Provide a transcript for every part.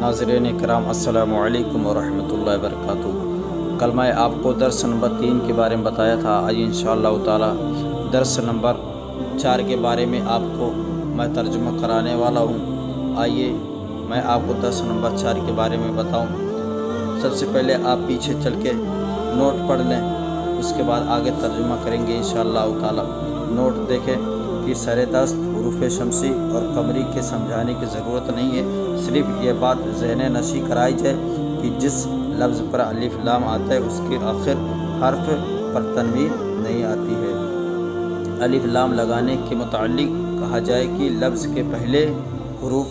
नाज़रीन इकराम अस्सलामु अलैकुम वरहमतुल्लाहि वबरकातुहू। कल मैं आपको दर्स नंबर 3 के बारे में बताया था। आज इंशाअल्लाह ताला दर्स नंबर 4 के बारे में आपको मैं तर्जुमा कराने वाला हूँ। आइए मैं आपको दर्स नंबर 4 के बारे में बताऊँ। सबसे पहले आप पीछे चल के नोट पढ़ लें, उसके बाद आगे तर्जुमा करेंगे इंशाअल्लाह ताला। नोट देखें कि सरे दस्त हुरूफ शमसी और कमरी के समझाने की ज़रूरत नहीं है। सिर्फ ये बात ज़हन नशी कराई जाए कि जिस लफ्ज़ पर अलिफ लाम आता है उसके आखिर हर्फ पर तनवीन नहीं आती है। अलिफ लाम लगाने के मुताल्लिक कहा जाए कि लफ्ज़ के पहले हुरूफ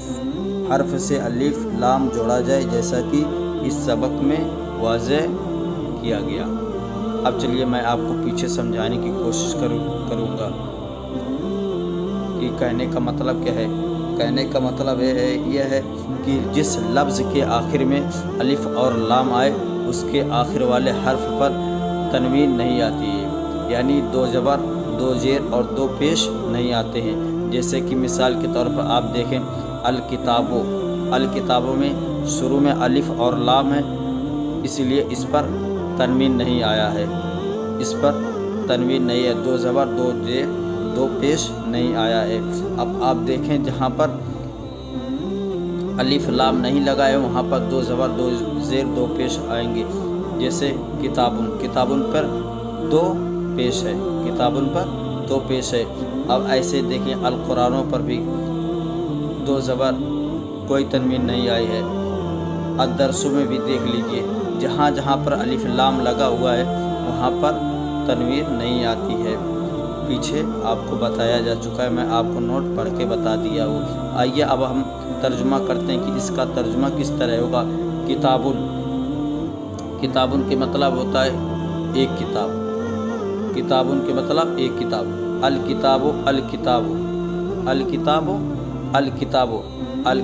हर्फ से अलिफ लाम जोड़ा जाए, जैसा कि इस सबक में वाज़ेह किया गया। अब चलिए मैं आपको पीछे समझाने की कोशिश करूँगा कि कहने का मतलब क्या है। कहने का मतलब यह है कि जिस लफ्ज़ के आखिर में अलिफ और लाम आए उसके आखिर वाले हर्फ पर तनवीन नहीं आती है, यानी दो ज़बर, दो ज़ेर और दो पेश नहीं आते हैं। जैसे कि मिसाल के तौर पर आप देखें अल किताबों में शुरू में अलिफ और लाम है, इसलिए इस पर तनवीन नहीं आया है। इस पर तनवीन नहीं है, दो ज़बर, दो ज़ेर, दो पेश नहीं आया है। अब आप देखें जहाँ पर अलिफ लाम नहीं लगाए वहाँ पर दो ज़बर, दो ज़ेर, दो पेश आएंगे। जैसे किताबुन पर दो पेश है, किताबुन पर दो पेश है। अब ऐसे देखें अल कुरानों पर भी दो ज़बर, कोई तनवीन नहीं आई है। अदरसों में भी देख लीजिए, जहाँ जहाँ पर अलिफ लाम लगा हुआ है वहाँ पर तनवीन नहीं आती है। पीछे आपको बताया जा चुका है, मैं आपको नोट पढ़ के बता दिया हूँ। आइए अब हम तर्जुमा करते हैं कि इसका तर्जुमा किस तरह होगा। किताबुन के मतलब होता है एक किताब। किताबुन के मतलब एक किताब। अल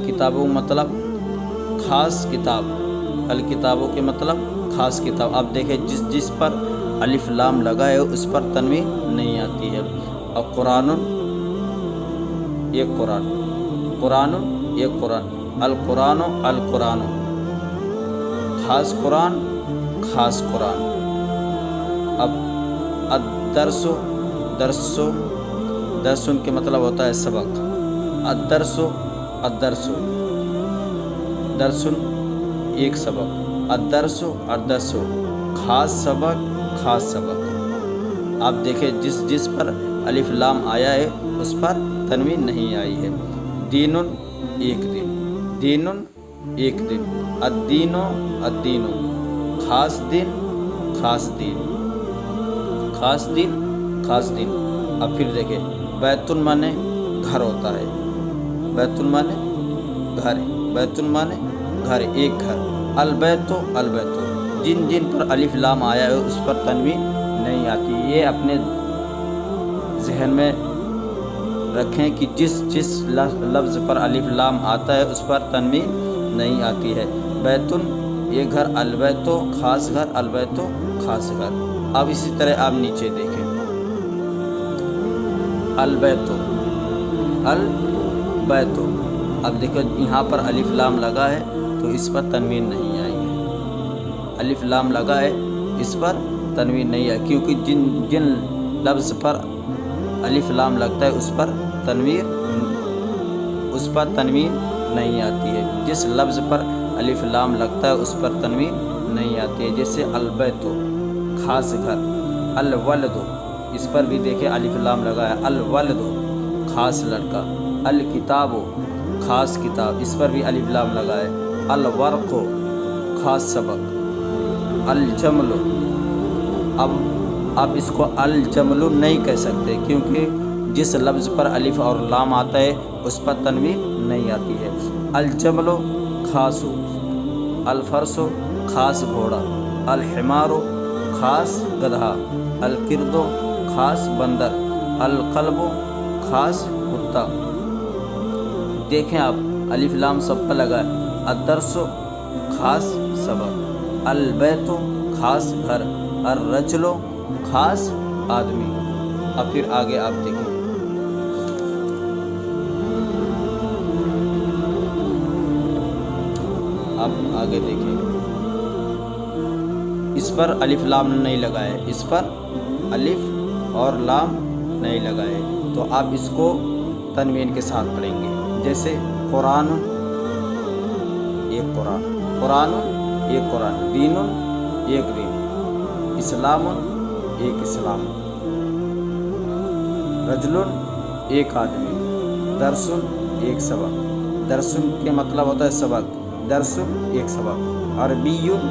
किताबो मतलब खास किताब। अल किताबों के मतलब खास किताब। आप देखें जिस पर अलिफ लाम लगा है उस पर तनवीन नहीं आती है। और कुरानुन एक कुरान, कुरानुन एक कुरान, अल कुरानो खास कुरान, खास कुरान। अब दरसुन के मतलब होता है सबक। दरसुन एक सबक, अदरसो खास सबक, खास सबक। आप देखें जिस पर अलिफ लाम आया है उस पर तनवीन नहीं आई है। दीनुन एक दिन, दीनुन एक दिन, अद्दीनो खास दिन, खास दिन, खास दिन, खास दिन। अब फिर देखें बैतुन माने घर होता है, बैतुन माने घर, बैतुन माने घर, एक घर। अलबैतो जिन पर अलिफ लाम आया है उस पर तनवीन नहीं आती। ये अपने जहन में रखें कि जिस लफ्ज़ पर अलिफ लाम आता है उस पर तनवीन नहीं आती है। बैतुन ये घर, अलबैतो खास घर, अलबैतो खास घर। अब इसी तरह आप नीचे देखें अलबैतो, अब देखो यहाँ पर अलिफ लाम लगा है तो इस पर तनवीन नहीं आई है। अलिफ लाम लगा है इस पर तनवीन नहीं है, क्योंकि जिन लफ्ज़ पर अलिफ लाम लगता है उस पर तनवीन नहीं आती है। जिस लफ्ज़ पर अलिफ लाम लगता है उस पर तनवीन नहीं आती है। जैसे अलबैतो खास घर, अलवलदो इस पर भी देखे अलिफ लाम लगा है, अलवलदो खास लड़का। अल किताबो खास किताब, इस पर भी अलिफ लाम लगा है। अलवर्को खास सबक। अल जमलो, अब इसको अल जमलो नहीं कह सकते, क्योंकि जिस लफ्ज़ पर अलिफ और लाम आता है उस पर तनवीन नहीं आती है। अल जमलो खासो, अल फरसो खास घोड़ा, अल हिमारो खास गधा, अल किरदो खास बंदर, अल कल्बो खास कुत्ता। देखें आप अलिफ लाम सब पर लगा है। अदरसो खास सबक, अल बैतो खास घर, अर रजलो खास आदमी। अब फिर आगे आप देखें आप आगे देखें, इस पर अलिफ लाम नहीं लगा है, इस पर अलिफ और लाम नहीं लगा है, तो आप इसको तनवीन के साथ पढ़ेंगे। जैसे कुरान, एक कुरान, कुरान एक कुरान, दीनुन एक दीन, इस्लामुन एक इस्लाम, रजुलुन एक आदमी, दरसुन एक सबक, दरसुन के मतलब होता है सबक, दरसुन एक सबक, अरबीयुन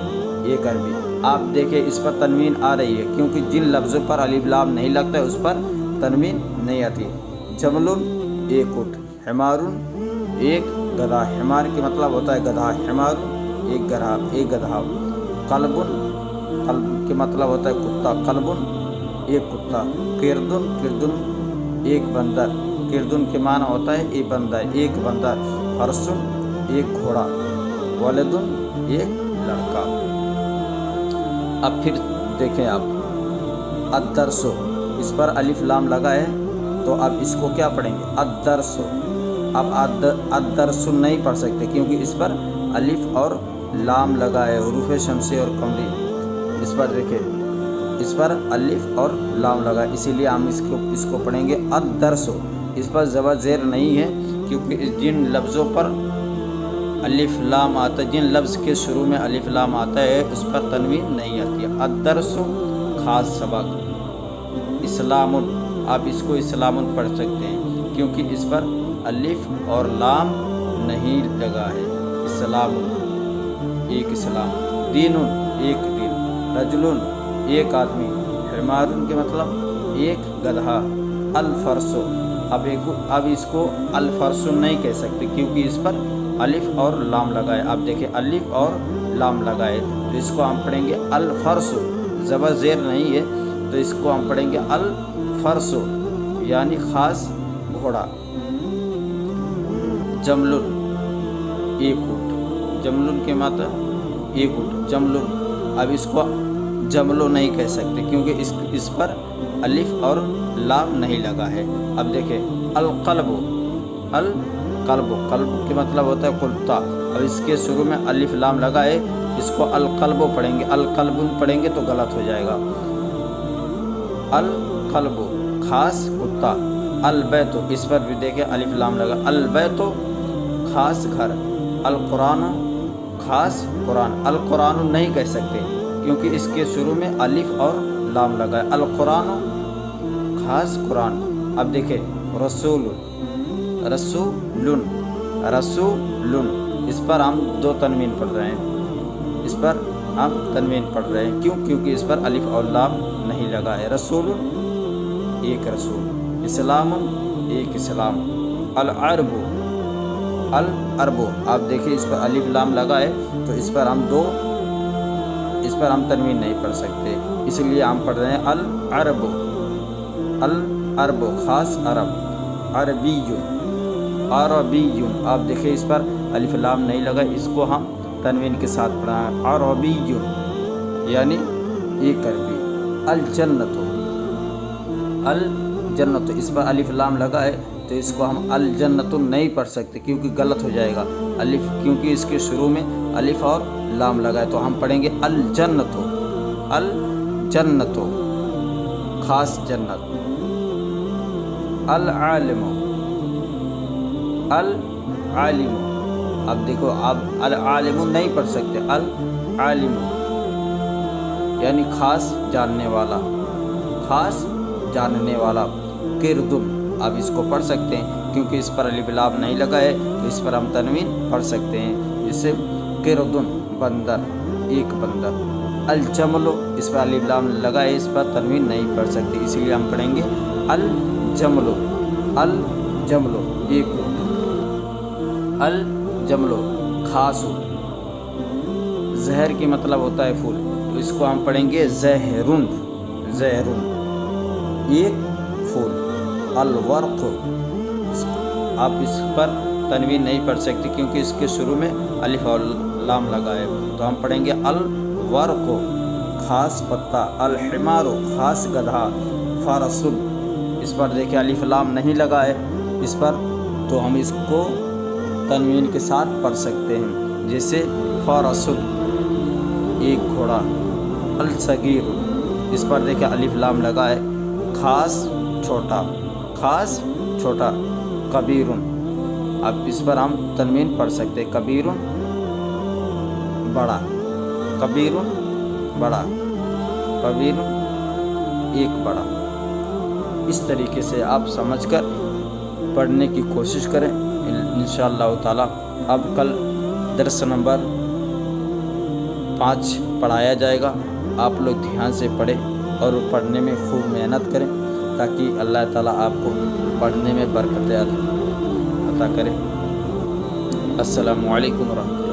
एक अरबी। आप देखें इस पर तनवीन आ रही है, क्योंकि जिन लफ्ज़ों पर अलिफ लाम नहीं लगता है उस पर तनवीन नहीं आती। जमलुन एक ऊँट, हिमारुन एक गधा, हिमार के मतलब होता है गधा, हिमारुन एक गधा, कल्बुन, कल्ब के मतलब होता है कुत्ता, कल्बुन एक कुत्ता, किरदुन, किरदुन एक बंदर, किरदुन के माना होता है एक बंदर, फरसुन एक घोड़ा, वलदुन एक लड़का। अब फिर देखें आप, अद्दरसो, इस पर अलिफ लाम लगा है तो अब इसको क्या पढ़ेंगे, अद्दरसो। अब अद्दरसो नहीं पढ़ सकते क्योंकि इस पर अलिफ और लाम लगा है, हुरूफ़े शमसी और कमरी। इस पर देखें, इस पर अलिफ और लाम लगा है, इसीलिए हम इसको पढ़ेंगे अद्दरसो। इस पर ज़बर ज़ेर नहीं है, क्योंकि जिन लफ्ज़ों पर अलिफ लाम आता है, जिन लफ्ज़ के शुरू में अलिफ लाम आता है उस पर तनवीन नहीं आती है। अद्दरसु खास सबक, इस्लामुन, आप इसको इस्लामुन पढ़ सकते हैं क्योंकि इस पर अलिफ और लाम नहीं लगा है। इस्लामुन एक इस्लाम, दीनुन एक दीन, रजुलुन एक आदमी, हिमारुन के मतलब एक गधा, अल-फरसु, अब इसको अल-फरसु नहीं कह सकते क्योंकि इस पर अलिफ और लाम लगा है। आप देखें अलिफ और लाम लगा है तो इसको हम पढ़ेंगे अल-फरसु, ज़बर ज़ेर नहीं है तो इसको हम पढ़ेंगे अल-फरसु यानी ख़ास घोड़ा। जमलुन एक ऊँट, जमलुन के मतलब एक ऊँट, जमलुन। अब इसको जमलो नहीं कह सकते क्योंकि इस पर अलिफ और लाम नहीं लगा है। अब देखें अल-क़ल्बु, अल-क़ल्बु, क़ल्ब के मतलब होता है कुत्ता। अब इसके शुरू में अलिफ लाम लगा है, इसको अल-क़ल्बु पढ़ेंगे, अल-क़ल्बुन पढ़ेंगे तो गलत हो जाएगा। अल-क़ल्बु खास कुत्ता, अल-बैतु, इस पर भी देखें अलिफ लाम लगा, अल-बैतु खास घर, अल-क़ुरान खास कुरान। अल-क़ुरान नहीं कह सकते क्योंकि इसके शुरू में अलिफ और लाम लगा है, अल-क़ुरान खास कुरान। अब देखें रसूलुन, रसूलुन, रसूलुन, इस पर हम दो तनवीन पढ़ रहे हैं, इस पर हम तनवीन पढ़ रहे हैं। क्यों? क्योंकि इस पर अलिफ और लाम नहीं लगा है। रसूलुन एक रसूल, इस्लामुन एक इस्लाम, अल-अरबु, अल-अरबु, आप देखिए इस पर अलिफ लाम लगा है तो इस पर हम तनवीन नहीं पढ़ सकते, इसलिए हम पढ़ रहे हैं अल-अरबु, अल-अरबु खास अरब, अरबीयुन, अरबीयुन, आप देखिए इस पर अलिफ लाम नहीं लगा, इसको हम तनवीन के साथ पढ़ा है अरबीयुन यानी एक अरबी। अल-जन्नतु, अल-जन्नतु, इस पर अलिफ लाम लगा है तो इसको हम अल-जन्नतु नहीं पढ़ सकते क्योंकि गलत हो जाएगा अलिफ, क्योंकि इसके शुरू में अलिफ और लाम लगा है तो हम पढ़ेंगे अल-जन्नतु, अल-जन्नतु खास जन्नत। अल-आलिमु, अल-आलिमु, अब देखो आप अल-आलिमु नहीं पढ़ सकते, अल-आलिमु यानी खास जानने वाला, खास जानने वाला। किरदुन, आप इसको पढ़ सकते हैं क्योंकि इस पर अलिफ लाम नहीं लगा है तो इस पर हम तनवीन पढ़ सकते हैं, जिससे किरदुन बंदर, एक बंदर। अल-जमलु, इस पर अलिफ लाम लगा है, इस पर तनवीन नहीं पढ़ सकते, इसीलिए हम पढ़ेंगे अल-जमलु, अल-जमलु एक ऊँट, अल-जमलु खास ऊँट। जहर की मतलब होता है फूल तो इसको हम पढ़ेंगे ज़हरुन, ज़हरुन एक फूल। अल-वर्क़, आप इस पर तनवीन नहीं पढ़ सकते क्योंकि इसके शुरू में अलिफ और लाम लगा है तो हम पढ़ेंगे अल-वर्क़ खास पत्ता, अल-हिमारु खास गधा, फ़रसुन, इस पर देखिए अलिफ लाम नहीं लगा है इस पर तो हम इसको तनवीन के साथ पढ़ सकते हैं। جیسے فرسن ایک گھوڑا، الصغیر اس پر دیکھیں الف لام لگا ہے، خاص چھوٹا، خاص چھوٹا، کبیر اب اس پر ہم تنوین پڑھ سکتے، کبیر بڑا، کبیر بڑا، کبیر ایک بڑا۔ اس طریقے سے آپ سمجھ کر پڑھنے کی کوشش کریں انشاءاللہ تعالی۔ اب کل درس نمبر 5 پڑھایا جائے گا، آپ لوگ دھیان سے پڑھیں اور پڑھنے میں خوب محنت کریں تاکہ اللہ تعالیٰ آپ کو پڑھنے میں برکت عطا کرے۔ السلام علیکم ورحمۃ اللہ۔